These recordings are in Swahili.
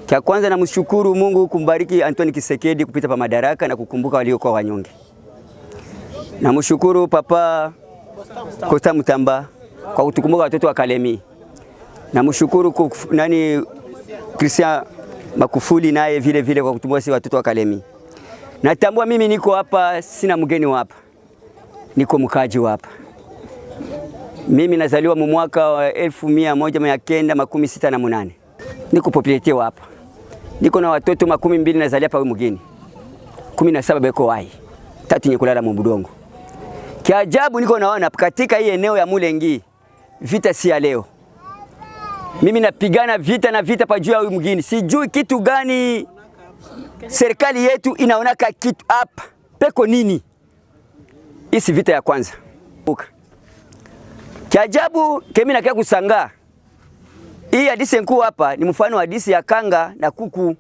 Kia kwanza namshukuru Mungu kumbariki Antoine Tshisekedi kupita pa madaraka na kukumbuka waliokuwa wanyonge. Namshukuru Papa Costa Mutamba kwa kutukumbuka watoto wa Kalemi. Namshukuru Christian Makufuli naye vile vile kwa kutukumbuka sisi watoto wa Kalemi. Natambua mimi niko hapa, sina mgeni hapa. Niko mkaji hapa. Mimi nazaliwa mu mwaka wa 1968. Niko propriete hapa. Niko na watoto 12 nazalia hapa mgeni. 17 beko wai. 3 nyekulala mu budongo. Kiajabu niko naona katika hii eneo ya Mulengi vita si ya leo. Mimi napigana vita na vita pa juu ya mgeni. Sijui kitu gani serikali yetu inaonaka kitu hapa. Peko nini? Isi vita ya kwanza. Kiajabu kemi nakia kusanga. Hii hadisi nkuu hapa ni mfano wa hadisi ya kanga na kuku.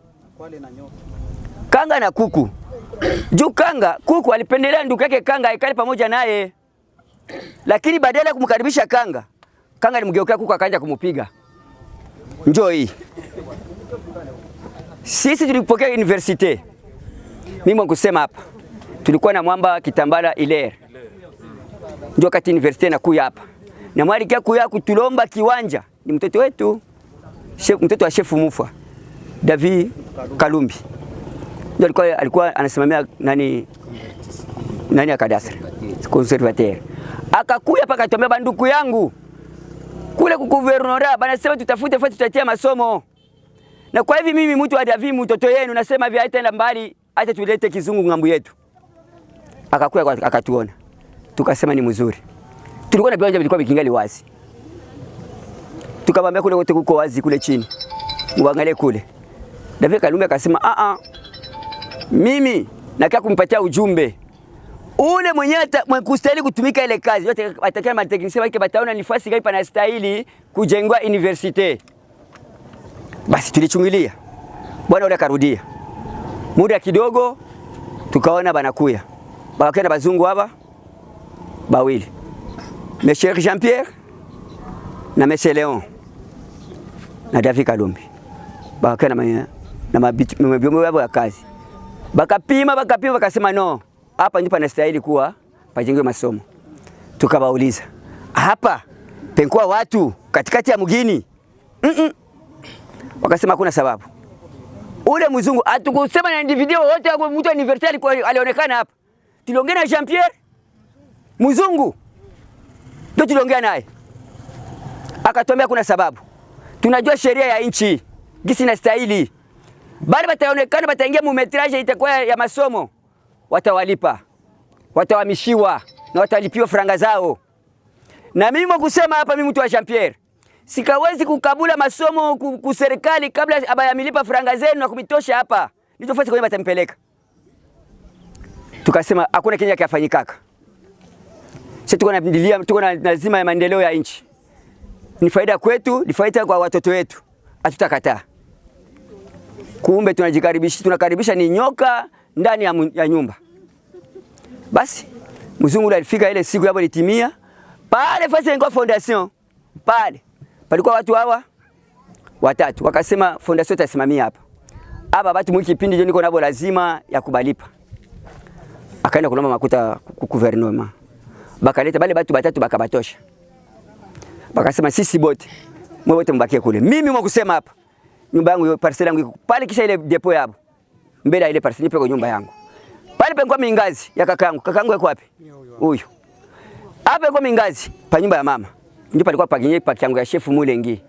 Kanga na kuku. Juu kuku alipendelea ndugu yake kanga aikale pamoja naye. Lakini badala ya kumkaribisha kanga alimgeukia kuku akaanza kumupiga. Njoo hii. Sisi tulipokea university. Mimi mwangu hapa. Tulikuwa na mwamba Kitambala Hilaire. Ndio kati university na kuya hapa. Na mwali kia kuya kutulomba kiwanja. Ni mtoto wetu. Mtoto wa chef Mufa. David Kalumbi. Ndio alikuwa anasimamia nani akadastra. Conservateur. Akakuya paka tuambia banduku yangu. Kule kukuvernora banasema tutafute tutatia masomo. Na kwa hivi mimi mtu wa David mtoto yenu nasema vya haitaenda mbali, acha tulete kizungu ngambo yetu. Akakuya akatuona. Tukasema ni mzuri. Tulikuwa na viwanja vilikuwa vikingali wazi. Tukamwambia kule wote kuko wazi kule chini. Muangalie kule. David Kalumbi akasema mimi nakaa kumpatia ujumbe. Ule mwenyewe kustahili kutumika ile kazi. Yote watakia mateknisia wake bataona nafasi gani panastahili kujengwa university. Basi tulichungilia. Bwana ule akarudia. Muda kidogo tukaona banakuya. Bakakenda bazungu hapa bawili. Monsieur Jean-Pierre na Monsieur Léon na David Kalumbi. Bakakenda na mabiombo yao ya kazi. Bakapima bakasema no. Hapa ndipo panastahili kuwa pajengwe masomo. Tukabauliza. Hapa penkuwa watu katikati ya mgini. Wakasema hakuna sababu. Ule mzungu atukusema na video wote wa mtu wa university alionekana hapa. Tuliongea na Jean-Pierre mzungu. Ndio tuliongea naye. Akatuambia kuna sababu. Tunajua sheria ya nchi. Gisi na stahili. Bali bataonekana bataingia mu metrage itakuwa ya masomo. Watawalipa. Watawamishiwa na watalipiwa franga zao. Na mimi mkusema hapa mimi mtu wa Jean-Pierre. Sikawezi kukabula masomo kuserikali kabla abayamilipa franga zenu na kumitosha hapa. Ndio fasi kwenye batampeleka. Tukasema hakuna Kenya kiafanyikaka. Sisi tuko na lazima ya maendeleo ya nchi. Ni faida kwetu, ni faida kwa watoto wetu. Hatutakataa. Kumbe tunakaribisha ni nyoka ndani ya nyumba. Basi mzungu alifika ile siku hapo litimia. Pale fasi ya fondation. Pale palikuwa watu hawa watatu. Wakasema fondation itasimamia hapa. Hapa watu mwiki kipindi ndio niko nabo lazima ya kubalipa. Akaenda kulomba makuta ku gouvernement. Bakaleta bale watu batatu bakabatosha. Bakasema sisi bote mwe wote mbakie kule. Mimi mwakusema hapa. Nyumba yangu parcela yangu iko pale kisha ile depot yabo. Mbele ya ile parcela nipe kwa nyumba yangu. Pale pengwa mingazi ya kakangu. Kakangu yuko wapi? Huyu. Hapa kwa mingazi pa nyumba ya mama. Ndio palikuwa paginye pa kiangu ya chef Mulengi.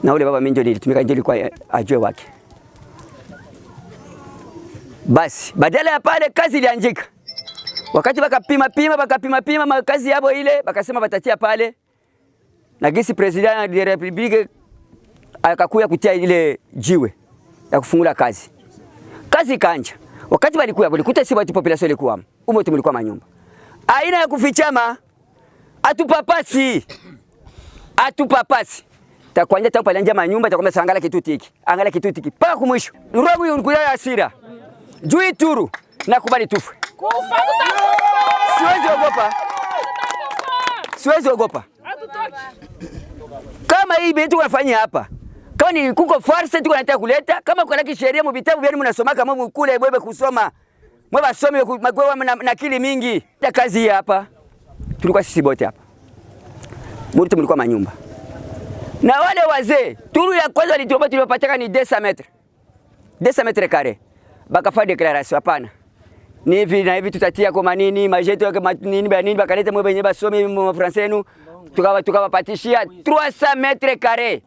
Na ule baba mimi ndio nilitumika ndio ilikuwa ajue wake. Basi badala ya pale kazi ilianjika. Wakati bakapima kazi yabo ile bakasema batatia pale. Na gisi president de la Republique akakuya kutia ile jiwe ya kufungula kazi. Kazi kanja. Wakati walikuta si watu population ilikuwa. Umoto mlikuwa manyumba. Aina ya kufichama atupapasi. Takwanja pale nje manyumba takwambia sangala kituti hiki. Angalia kituti hiki. Paka kumwisho. Nurabu yunkuya ya hasira. Jui turu na kubali tufu. Siwezi ogopa. Kama hii bitu wanafanyia hapa. Kama ni kuko farce tuko nataka kuleta, kama kuna kisheria mu vitabu vyenu mnasoma kama mkule bwebe kusoma. Mwe basome magwewa na akili mingi. Ta kazi hapa. Tulikuwa sisi bote hapa. Murito mlikuwa manyumba. Na wale wazee, turu ya kwanza walituomba tulipataka ni 200 metre. 200 metre carré. Bakafa declaration hapana. Ni hivi na hivi tutatia kwa manini, majeto yake nini ba nini bakaleta mwe benye basome mu français yenu. Tukawapatishia 300 metre carré.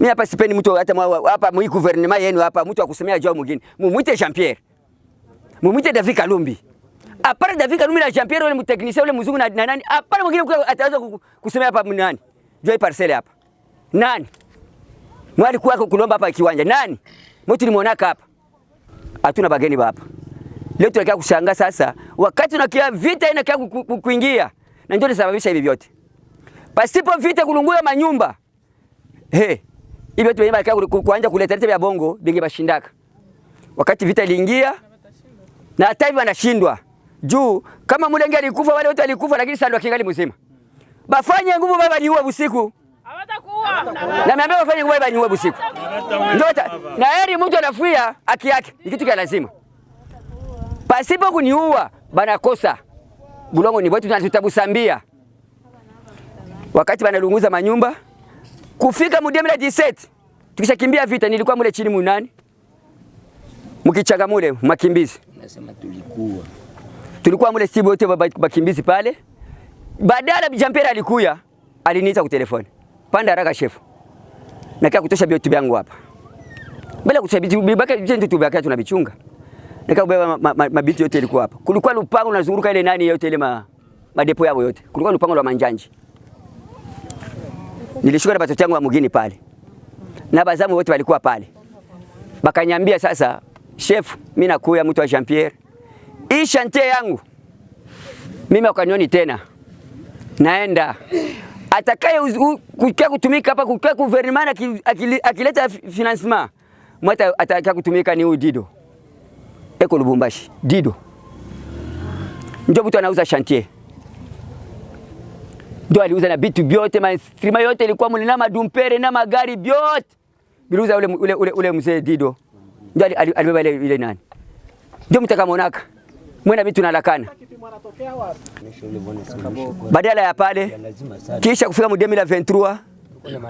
Mimi hapa sipendi mtu hata hapa mu gouvernement yenu hapa mtu akusemea jao mwingine. Mumuite Jean Pierre. Mumuite David Kalumbi. Apara David Kalumbi na Jean Pierre wale mteknisia wale mzungu na nani? Apara mwingine ataanza kusemea hapa nani? Joy parcelle hapa. Nani? Mwali kwa kulomba hapa kiwanja. Nani? Mtu nimeonaka hapa. Hatuna bageni hapa. Leo tunakaa kushangaa sasa wakati tunakia vita inakaa kuingia. Na ndio inasababisha hivi vyote. Pasipo vita kulungua manyumba. Hivi watu wenyewe kuanza kuleta vitu vya bongo bingi bashindaka. Wakati vita iliingia na hata hivi wanashindwa. Juu kama Mulenge alikufa wale wote walikufa lakini Sandwa kingali mzima. Bafanye nguvu baba niue usiku. Hawatakuua. Na niambia bafanye nguvu baba niue usiku. Ndio na heri mtu anafuia haki yake. Ni kitu cha lazima. Pasipo kuniua bana kosa. Bulongo ni wetu tutabusambia. Wakati banalunguza manyumba kufika mu 2017 tukishakimbia vita nilikuwa mule chini munani mkichanga mule makimbizi nasema tulikuwa mule sibo wote bakimbizi pale. Badala Jean Pierre alikuya aliniita kwa telefoni panda haraka chef nakaa kutosha vitu vyangu hapa bila kusabithi bibaka vitu tubaka tunabichunga nikabeba mabiti yote ilikuwa hapa. Kulikuwa lupango unazunguruka ile nani yote ile madepo yao yote. Kulikuwa lupango la manjanji. Nilishuka na batoto yangu wa mugini pale. Na bazamu wote walikuwa pale. Bakanyambia sasa, chef, mimi nakuya mtu wa Jean Pierre. Hii chantier yangu. Mimi wakanioni tena. Naenda. Atakaye kukia kutumika hapa kukia gouvernement akileta financement. Mwata atakaye kutumika ni huyu Dido. Eko Lubumbashi, Dido. Ndio mtu anauza chantier. Ndio aliuza na vitu vyote, mainstrima yote ilikuwa muli na madumpere na magari vyote. Biluza ule mzee Dido. Ndio alibeba ile nani. Ndio mtakamonaka. Mwena vitu nalakana. Badala ya pale kisha kufika mu 2023,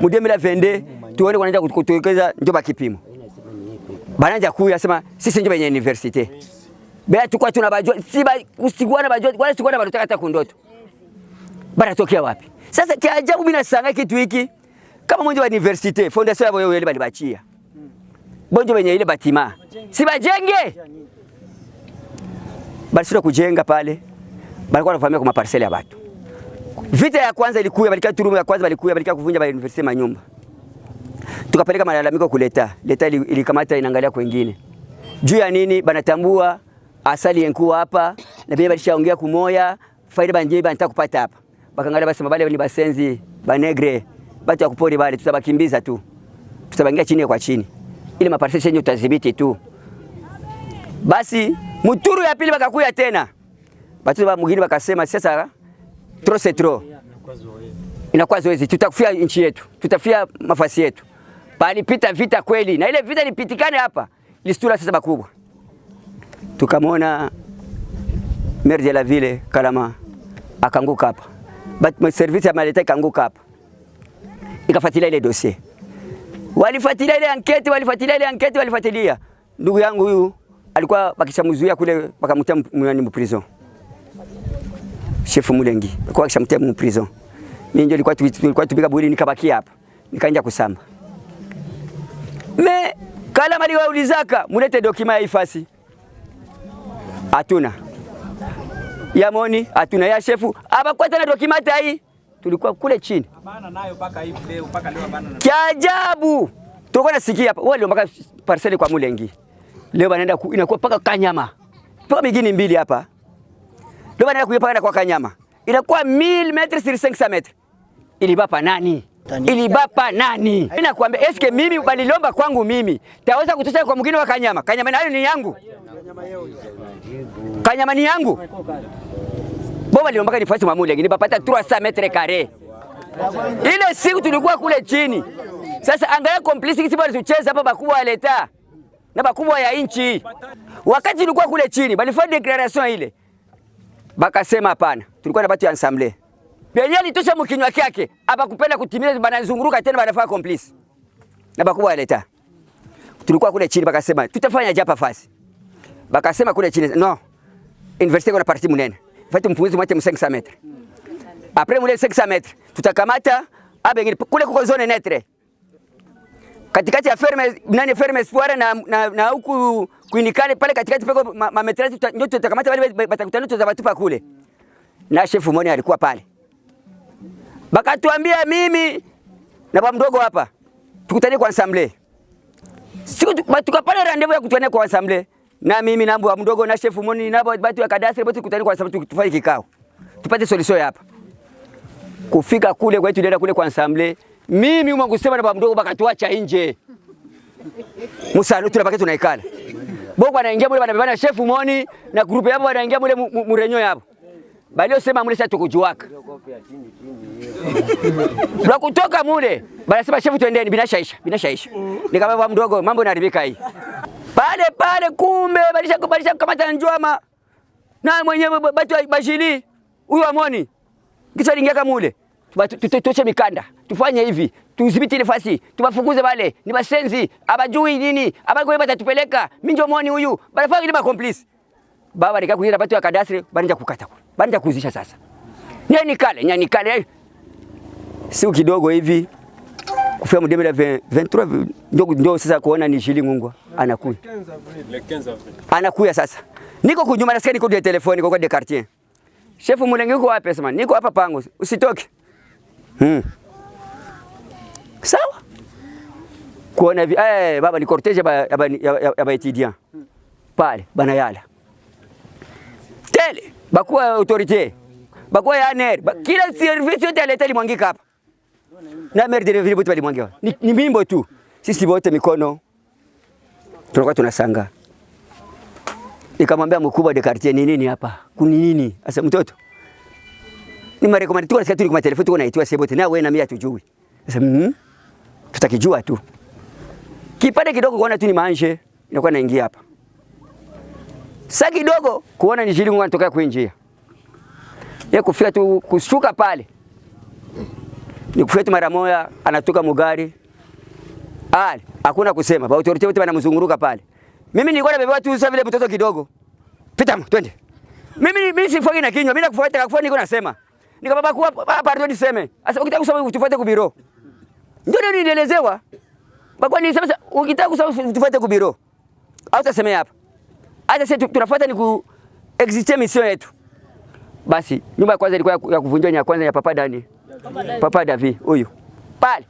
mu 2022 tuone wanaanza kutuwekeza ndio bakipimo. Bananja kuya sema sisi ndio benye university. Bea tukua tunabajua usiguana bajua wala siguana balotaka hata kundoto. Bara tokea wapi? Sasa kiajabu mimi nasanga kitu hiki kama mmoja wa university fondation yao ile balibachia. Bonjo benye ile batima. Si bajenge. Balisura kujenga pale. Balikuwa wanafahamia kwa parcelle ya watu. Vita ya kwanza ilikuwa balika turumu ya kwanza balika kuvunja ba university manyumba. Tukapeleka malalamiko kuleta. Leta ilikamata inaangalia kwingine. Juu ya nini banatambua asali yenku hapa na bia balishaongea kumoya faida banje banataka kupata hapa. Bakangalia basi mabale ni basenzi banegre batu ya kupori bale tutabakimbiza tu. Tutabangia chini kwa chini. Ile maparcelle yenyewe utadhibiti tu. Basi muturu ya pili bakakuya tena. Batu ba mwingine bakasema sasa trop c'est trop. Inakuwa zoezi tutakufia nchi yetu. Tutafia mafasi yetu. Palipita vita kweli na ile vita lipitikane hapa. Listura sasa bakubwa. Tukamwona maire de la ville Kalama akanguka hapa. But service ya maleta ikanguka hapa. Ikafuatilia ile dossier. Walifuatilia ile enquête. Ndugu yangu huyu alikuwa bakishamzuia kule bakamtia mu prison. Chef Mulengi alikuwa akishamtia mu prison. Mimi ndio nilikuwa tupika buri nikabaki hapa. Nikaanza kusamba. Me Kalama aliwaulizaka mulete dokima ya ifasi. Hatuna. Ya moni, hatuna ya shefu. Abakwata na dokimata hii. Tulikuwa kule chini. Abana nayo paka hivi leo, paka leo abana. Kiajabu. Tulikuwa nasikia hapa. Wale mpaka parcelle kwa Mulengi. Leo banaenda inakuwa paka Kanyama. Paka migini mbili hapa. Leo banaenda kuyapaka kwa Kanyama. Inakuwa 1000 metres sur 500 metres. Ilibapa nani? Ilibapa nani? Mimi nakwambia eske mimi balilomba kwangu mimi. Taweza kutosha kwa mwingine wa Kanyama. Kanyama nayo ni yangu. Kanyama ni yangu. Boba liomba nifasi mwa Mulengi nipapata 300 metres carrés. Ile siku tulikuwa kule chini. Sasa angalia complice kisi bali tucheza hapa bakubwa ya leta na bakubwa ya inchi. Wakati tulikuwa kule chini, balifanya declaration ile. Bakasema hapana. Tulikuwa na batu ya ensemble. Penye litosha mkinywa kyake, hapa kupenda kutimiza banazunguruka tena banafanya complice. Na bakubwa ya leta. Tulikuwa kule chini bakasema tutafanya japa fasi. Bakasema kule chini no. Universite kuna parti munene. Fati mpunguzi mwate 500 metres. Après mule 500 metres, tutakamata abengine kule kuko zone netre. Katikati ya ferme espoir na huku kuinikale pale katikati peko mametrasi ndio tutakamata wale batakutana tutazabatupa kule. Na chef Moni alikuwa pale. Bakatuambia mimi na baba mdogo hapa tukutane kwa ensemble. Siku tukapata rendezvous ya kutana kwa ensemble. Na mimi na baba mdogo na chef Moni na batu ya kadastre batu tukutane kwa ensemble tufanye kikao. Tupate solution hapa. Kufika kule kwetu nenda kule kwa ensemble. Mimi umo kusema na baba mdogo bakatuacha nje. Musalo tunabaki tunaikala. Boko anaingia mule banabana chef Moni na grupu yabo wanaingia mule murenyo yabo. Balio sema mule sasa tukujuaka. Bila kutoka mule, banasema chef tuendeni binashaisha. Nikamwambia baba mdogo mambo yanaharibika hii. Pale kumbe balisha kamata njoma. Na mwenyewe batu bashili huyo Moni. Kisha lingia kama mule. Tutoshe mikanda. Tufanye hivi. Tudhibiti nafasi. Tuwafukuze wale. Ni basenzi, abajui nini? Abako batatupeleka. Mimi ndio Moni huyu. Banafanya ile complice. Baba nikakuira batu ya kadastre, banja kukata kule. Banja kuzisha sasa. Nyani kale. Siku kidogo hivi kufia mdeme la 23 ndio sasa kuona ni shilingi ngungwa anakuya. Anakuya sasa. Niko kunyuma nasikia niko kwa telefoni kwa de quartier. Chef Mulenge uko wapi sema? Niko hapa pango. Usitoke. Sawa? Kuona baba ni cortege ya étudiant. Pale banayala. Tele bakuwa autorité. Bakuwa ya ANR. Kila service yote aleta limwangika hapa. Na maire de ville bote balimwangiwa. Ni mimbo tu. Sisi bote mikono. Tunakuwa tunasanga. Nikamwambia mkubwa de quartier ni nini hapa? Kuni nini? Asa mtoto. Ni marekomandi tu nasikia tu kwa telefoni tuko naitwa sebote na wewe na mimi hatujui. Sasa tutakijua tu. Kipande kidogo kuona tu ni manje inakuwa naingia hapa. Sasa kidogo kuona ni shilingi anatoka kwa njia. Yeye kufika tu kushuka pale. Ni kufika mara moja anatoka mugari. Hakuna kusema. Ba autorite wote wanamzunguruka pale. Mimi nilikuwa nabebewa tu sasa vile mtoto kidogo. Pita twende. Mimi sifanyi na kinywa, mimi nakufuata kakufuata niko nasema. Nikamwambia kwa pardon niseme. Sasa ukitaka kusema utufuate kwa biro. Ndio nielezewa. Bakwa ni sasa ukitaka kusema utufuate kwa biro. Au utasemea hapa. Hata sisi tunafuata ni ku exit mission yetu. Basi nyumba ya kwanza ilikuwa ya kuvunjwa ya kwanza ya Papa Dani. Papa Davi huyu. Pale.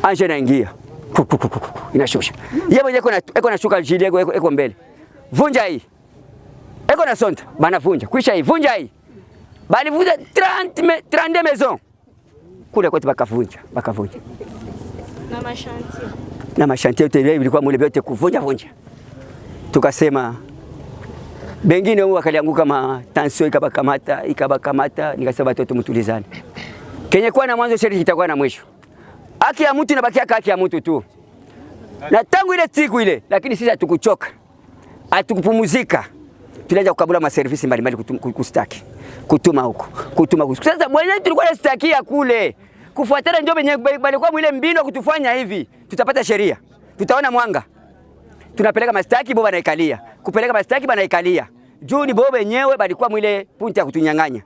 Anje naingia. Inashusha. Yeye mwenyewe eko na shuka jili eko mbele. Vunja hii. Eko na sonta, bana vunja. Kwisha hii, vunja hii. Bali vunja 30 maison. Kule kwetu bakavunja. Na mashanti yote ilikuwa mule yote kuvunja. Tukasema bengine wao wakalianguka ma tension ikabakamata nikasema watoto mtulizane. Kenye kwa na mwanzo sheri itakuwa na mwisho. Haki ya mtu inabakia haki ya mtu tu. Na tangu ile siku ile lakini sisi hatukuchoka. Hatukupumzika. Tulianza kukabula maservisi mbalimbali kustaki. Kutuma huko. Sasa mwenyewe tulikuwa tunastakia kule. Kufuatana ndio balikuwa mwile mbino kutufanya hivi. Tutapata sheria. Tutaona mwanga. Tunapeleka mastaki boba naikalia. Kupeleka mastaki banaikalia. Juu ni boba wenyewe balikuwa mwile punti ya kutunyang'anya.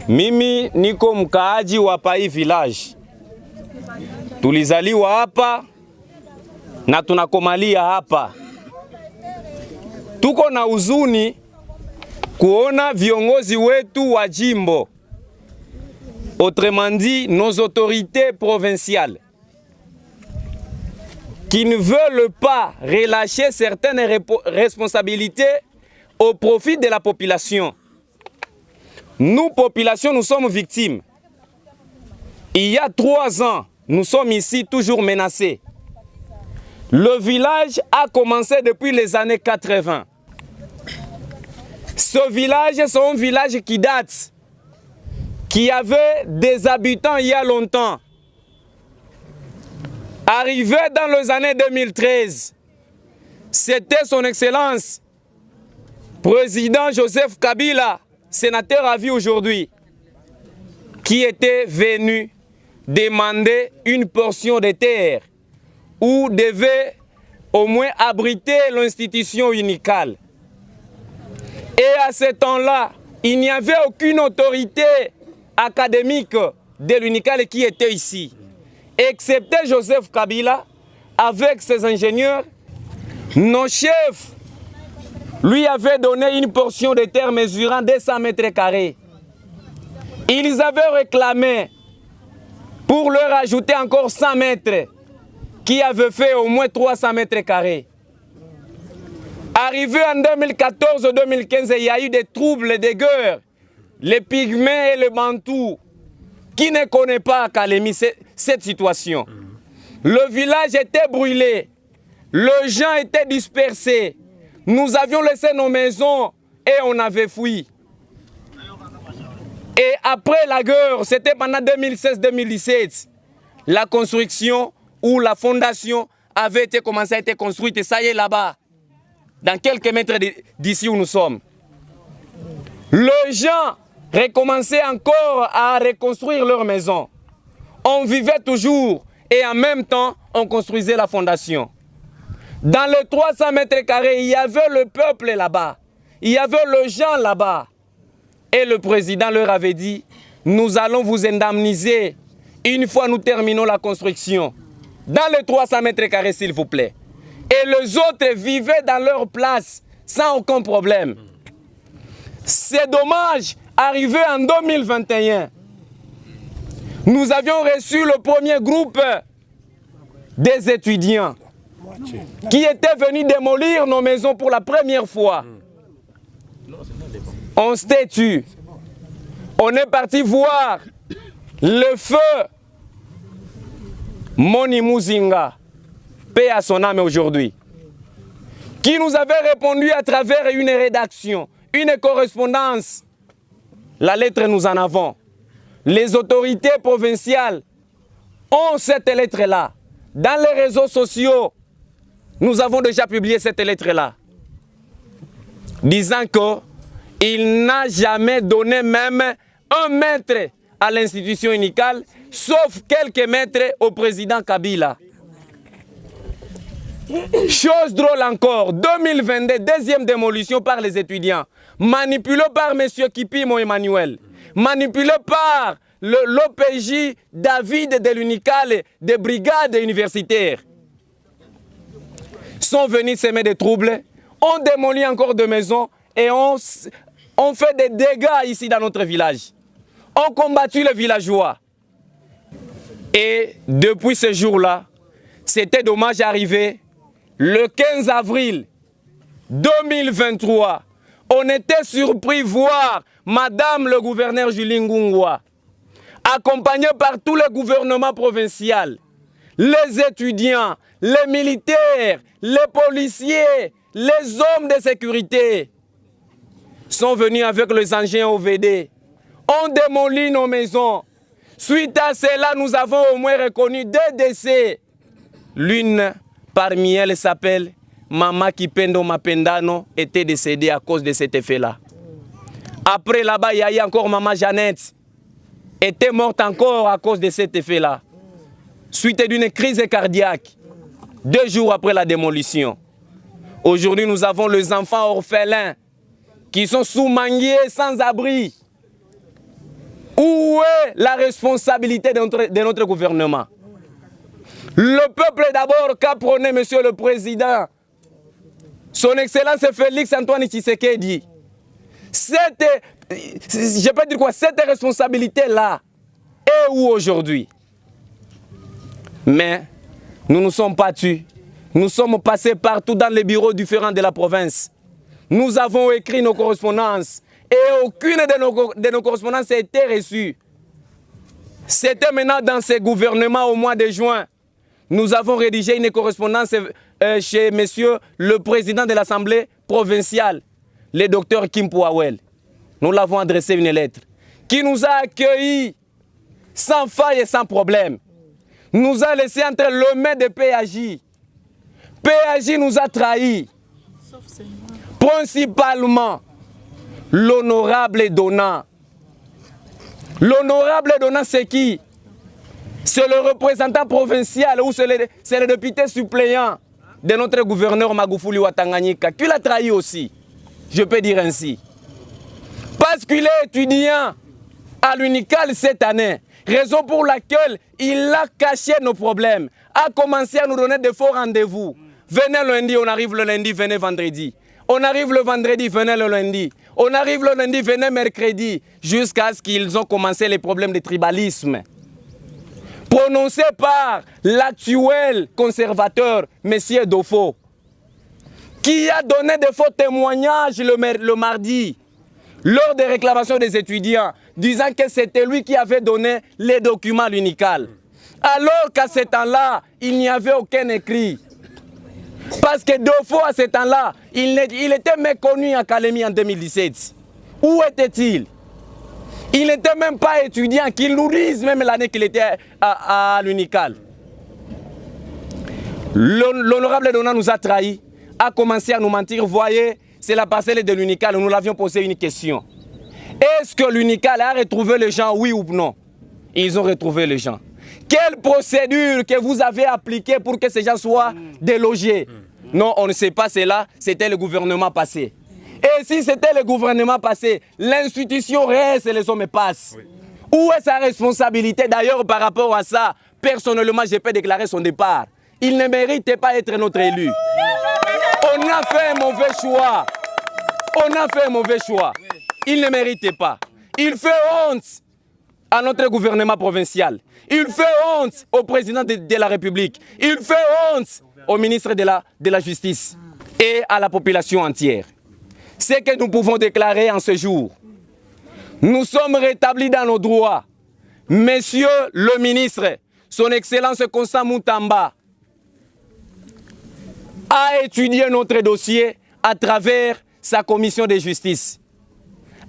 Mimi niko mkaaji wa Pai village. Tulizaliwa hapa na tunakomalia hapa. Tuko na huzuni kuona viongozi wetu wa jimbo, autrement dit nos autorités provinciales, qui ne veulent pas relâcher certaines responsabilités au profit de la population. Nous, population, nous sommes victimes. Il y a 3 ans, nous sommes ici toujours menacés. Le village a commencé depuis les années 80. Ce village, c'est un village qui date, qui avait des habitants il y a longtemps. Arrivé dans les années 2013, c'était son Excellence, Président Joseph Kabila, sénateur à vie aujourd'hui, qui était venu demander une portion de terre où devait au moins abriter l'institution unicale. Et à ce temps-là, il n'y avait aucune autorité académique de l'unicale qui était ici, excepté Joseph Kabila avec ses ingénieurs. Nos chefs lui avaient donné une portion de terre mesurant 200 mètres carrés. Ils avaient réclamé pour leur ajouter encore 100 mètres, qui avait fait au moins 300 mètres carrés. Arrivé en 2014-2015, il y a eu des troubles, des guerres. Les Pygmées et les Bantous, qui ne connaissent pas à Kalemi cette situation. Le village était brûlé, les gens étaient dispersés. Nous avions laissé nos maisons et on avait fui. Et après la guerre, c'était pendant 2016-2017, la construction ou la fondation avait été commencée à être construite. Et ça y est là-bas, dans quelques mètres d'ici où nous sommes. Les gens recommençaient encore à reconstruire leur maison. On vivait toujours et en même temps, on construisait la fondation. Dans les 300 mètres carrés, il y avait le peuple là-bas. Il y avait les gens là-bas. Et le président leur avait dit, nous allons vous indemniser une fois nous terminons la construction. Dans les 300 mètres carrés, s'il vous plaît. Et les autres vivaient dans leur place sans aucun problème. C'est dommage, arrivé en 2021, nous avions reçu le premier groupe des étudiants qui étaient venus démolir nos maisons pour la première fois. On s'était tué. On est parti voir le feu Moni Muzinga, paix à son âme aujourd'hui, qui nous avait répondu à travers une rédaction, une correspondance. La lettre, nous en avons. Les autorités provinciales ont cette lettre-là. Dans les réseaux sociaux, nous avons déjà publié cette lettre-là, disant qu'il n'a jamais donné même 1 mètre à l'institution unicale, sauf quelques mètres au président Kabila. Chose drôle encore, 2022, deuxième démolition par les étudiants, manipulé par M. Kipimo Emmanuel, manipulé par l'OPJ David de l'unicale des brigades universitaires. Sont venus semer des troubles, on démolit encore des maisons et on fait des dégâts ici dans notre village. On combattu les villageois. Et depuis ce jour-là, c'était dommage arrivé. Le 15 avril 2023, on était surpris voir Madame le gouverneur Julie Ngungwa, accompagnée par tous les gouvernements provinciaux, les étudiants, les militaires, les policiers, les hommes de sécurité, sont venus avec les engins OVD. On démolit nos maisons. Suite à cela, nous avons au moins reconnu 2 décès. L'une parmi elles s'appelle Mama Kipendo Mapendano, était décédée à cause de cet effet-là. Après là-bas, il y a eu encore Maman Jeannette, était morte encore à cause de cet effet-là. Suite d'une crise cardiaque, 2 jours après la démolition. Aujourd'hui, nous avons les enfants orphelins qui sont sous-mangués, sans abri. Où est la responsabilité de notre gouvernement? Le peuple d'abord qu'a prôné, Monsieur le Président, Son Excellence Félix Antoine Tshisekedi. Cette responsabilité-là est où aujourd'hui? Mais nous ne nous sommes pas tués. Nous sommes passés partout dans les bureaux différents de la province. Nous avons écrit nos correspondances et aucune de nos correspondances a été reçue. C'était maintenant dans ce gouvernement au mois de juin. Nous avons rédigé une correspondance chez monsieur le président de l'Assemblée provinciale, le docteur Kim Pouawel. Nous l'avons adressé une lettre qui nous a accueillis sans faille et sans problème. nous a laissé entre les mains de PAJ. PAJ nous a trahis. Principalement, l'honorable Donna. L'honorable Donna, c'est qui? C'est le représentant provincial ou c'est le député suppléant de notre gouverneur Magufuli Watanganyika qui l'a trahi aussi, je peux dire ainsi. Parce qu'il est étudiant à l'UNICAL cette année, raison pour laquelle il a caché nos problèmes, a commencé à nous donner de faux rendez-vous. Venez le lundi, on arrive le lundi, venez vendredi. On arrive le vendredi, venez le lundi. On arrive le lundi, venez mercredi, jusqu'à ce qu'ils ont commencé les problèmes de tribalisme. Prononcé par l'actuel conservateur, M. Dofo, qui a donné de faux témoignages le mardi, lors des réclamations des étudiants, disant que c'était lui qui avait donné les documents à l'UNICAL. Alors qu'à ce temps-là, il n'y avait aucun écrit. Parce que Dofo, à ce temps-là, il était méconnu à Kalemi en 2017. Où était-il? Il n'était même pas étudiant, qu'il nous dise même l'année qu'il était à l'UNICAL. L'honorable Donna nous a trahis, a commencé à nous mentir. Voyez, c'est la parcelle de l'UNICAL. Nous l'avions posé une question. Est-ce que l'UNICAL a retrouvé les gens, oui ou non? Ils ont retrouvé les gens. Quelle procédure que vous avez appliquée pour que ces gens soient délogés? Non, on ne sait pas cela, c'était le gouvernement passé. Et si c'était le gouvernement passé, l'institution reste et les hommes passent. Oui. Où est sa responsabilité? D'ailleurs, par rapport à ça, personnellement, je peux déclarer son départ. Il ne méritait pas d'être notre élu. On a fait un mauvais choix. On a fait un mauvais choix. Il ne méritait pas. Il fait honte à notre gouvernement provincial. Il fait honte au président de la République. Il fait honte au ministre de la Justice et à la population entière. Ce que nous pouvons déclarer en ce jour, nous sommes rétablis dans nos droits. Monsieur le ministre, son Excellence Constant Moutamba, a étudié notre dossier à travers sa commission de justice,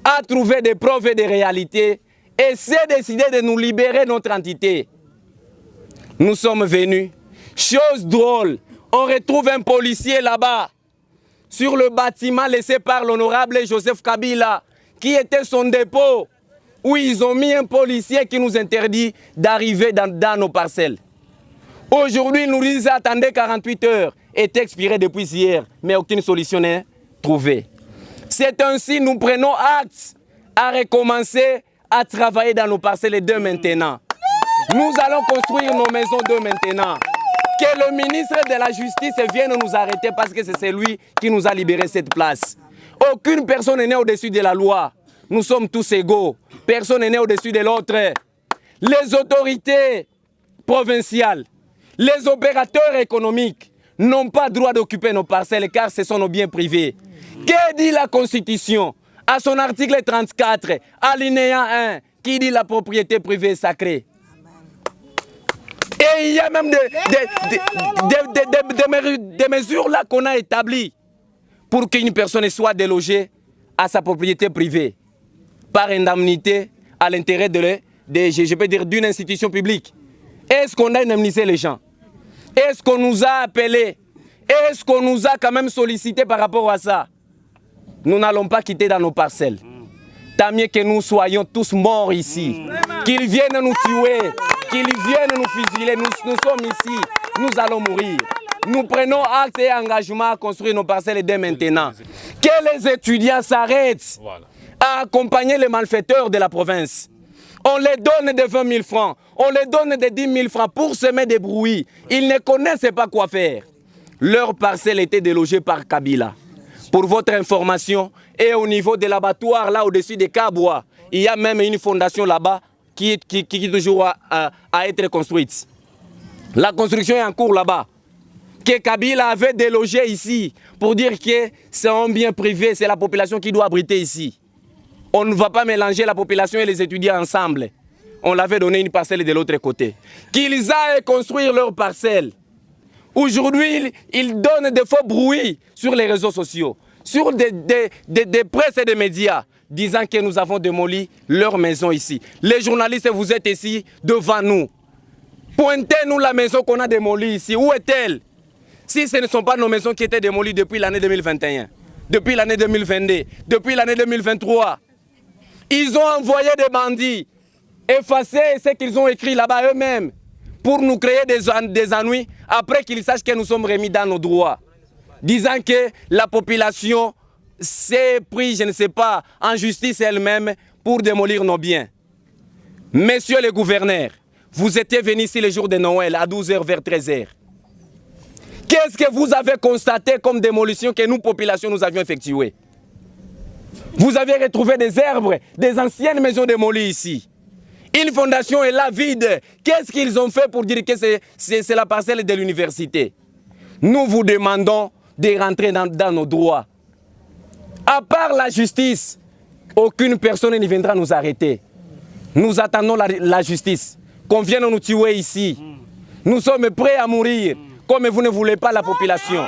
a trouvé des preuves et des réalités et s'est décidé de nous libérer notre entité. Nous sommes venus. Chose drôle, on retrouve un policier là-bas, sur le bâtiment laissé par l'honorable Joseph Kabila, qui était son dépôt, où ils ont mis un policier qui nous interdit d'arriver dans nos parcelles. Aujourd'hui, ils nous disent attendez 48 heures, est expiré depuis hier, mais aucune solution n'est trouvée. C'est ainsi nous prenons acte à recommencer à travailler dans nos parcelles dès maintenant. Nous allons construire nos maisons dès maintenant. Que le ministre de la Justice vienne nous arrêter parce que c'est lui qui nous a libéré cette place. Aucune personne n'est au-dessus de la loi. Nous sommes tous égaux. Personne n'est au-dessus de l'autre. Les autorités provinciales, les opérateurs économiques n'ont pas droit d'occuper nos parcelles car ce sont nos biens privés. Que dit la Constitution? À son article 34, alinéa 1, qui dit la propriété privée est sacrée. Et il y a même des mesures là qu'on a établies pour qu'une personne soit délogée à sa propriété privée par indemnité à l'intérêt je peux dire, d'une institution publique. Est-ce qu'on a indemnisé les gens? Est-ce qu'on nous a appelés? Est-ce qu'on nous a quand même sollicité par rapport à ça? Nous n'allons pas quitter dans nos parcelles. Tant mieux que nous soyons tous morts ici. Qu'ils viennent nous tuer, qu'ils viennent nous fusiller. Nous sommes ici, nous allons mourir. Nous prenons acte et engagement à construire nos parcelles dès maintenant. Que les étudiants s'arrêtent à accompagner les malfaiteurs de la province. On les donne de 20 000 francs, on les donne de 10 000 francs pour semer des bruits. Ils ne connaissent pas quoi faire. Leur parcelle était délogée par Kabila. Pour votre information, et au niveau de l'abattoir, là au-dessus des Kabois, il y a même une fondation là-bas qui est toujours à être construite. La construction est en cours là-bas. Que Kabila avait délogé ici pour dire que c'est un bien privé, c'est la population qui doit abriter ici. On ne va pas mélanger la population et les étudiants ensemble. On l'avait donné une parcelle de l'autre côté. Qu'ils aillent construire leur parcelle. Aujourd'hui, ils donnent des faux bruits sur les réseaux sociaux, sur des presses et des médias, disant que nous avons démoli leur maison ici. Les journalistes, vous êtes ici devant nous. Pointez-nous la maison qu'on a démolie ici. Où est-elle? Si ce ne sont pas nos maisons qui étaient démolies depuis l'année 2021, depuis l'année 2022, depuis l'année 2023. Ils ont envoyé des bandits effacer ce qu'ils ont écrit là-bas eux-mêmes pour nous créer des ennuis après qu'ils sachent que nous sommes remis dans nos droits. Disant que la population s'est pris, je ne sais pas, en justice elle-même pour démolir nos biens. Messieurs les gouverneurs, vous étiez venus ici le jour de Noël à 12h vers 13h. Qu'est-ce que vous avez constaté comme démolition que nous, population, nous avions effectuée? Vous avez retrouvé des herbes, des anciennes maisons démolies ici. Une fondation est là vide. Qu'est-ce qu'ils ont fait pour dire que c'est la parcelle de l'université? Nous vous demandons de rentrer dans nos droits. À part la justice, aucune personne ne viendra nous arrêter. Nous attendons la justice. Qu'on vienne nous tuer ici. Nous sommes prêts à mourir, comme vous ne voulez pas la population.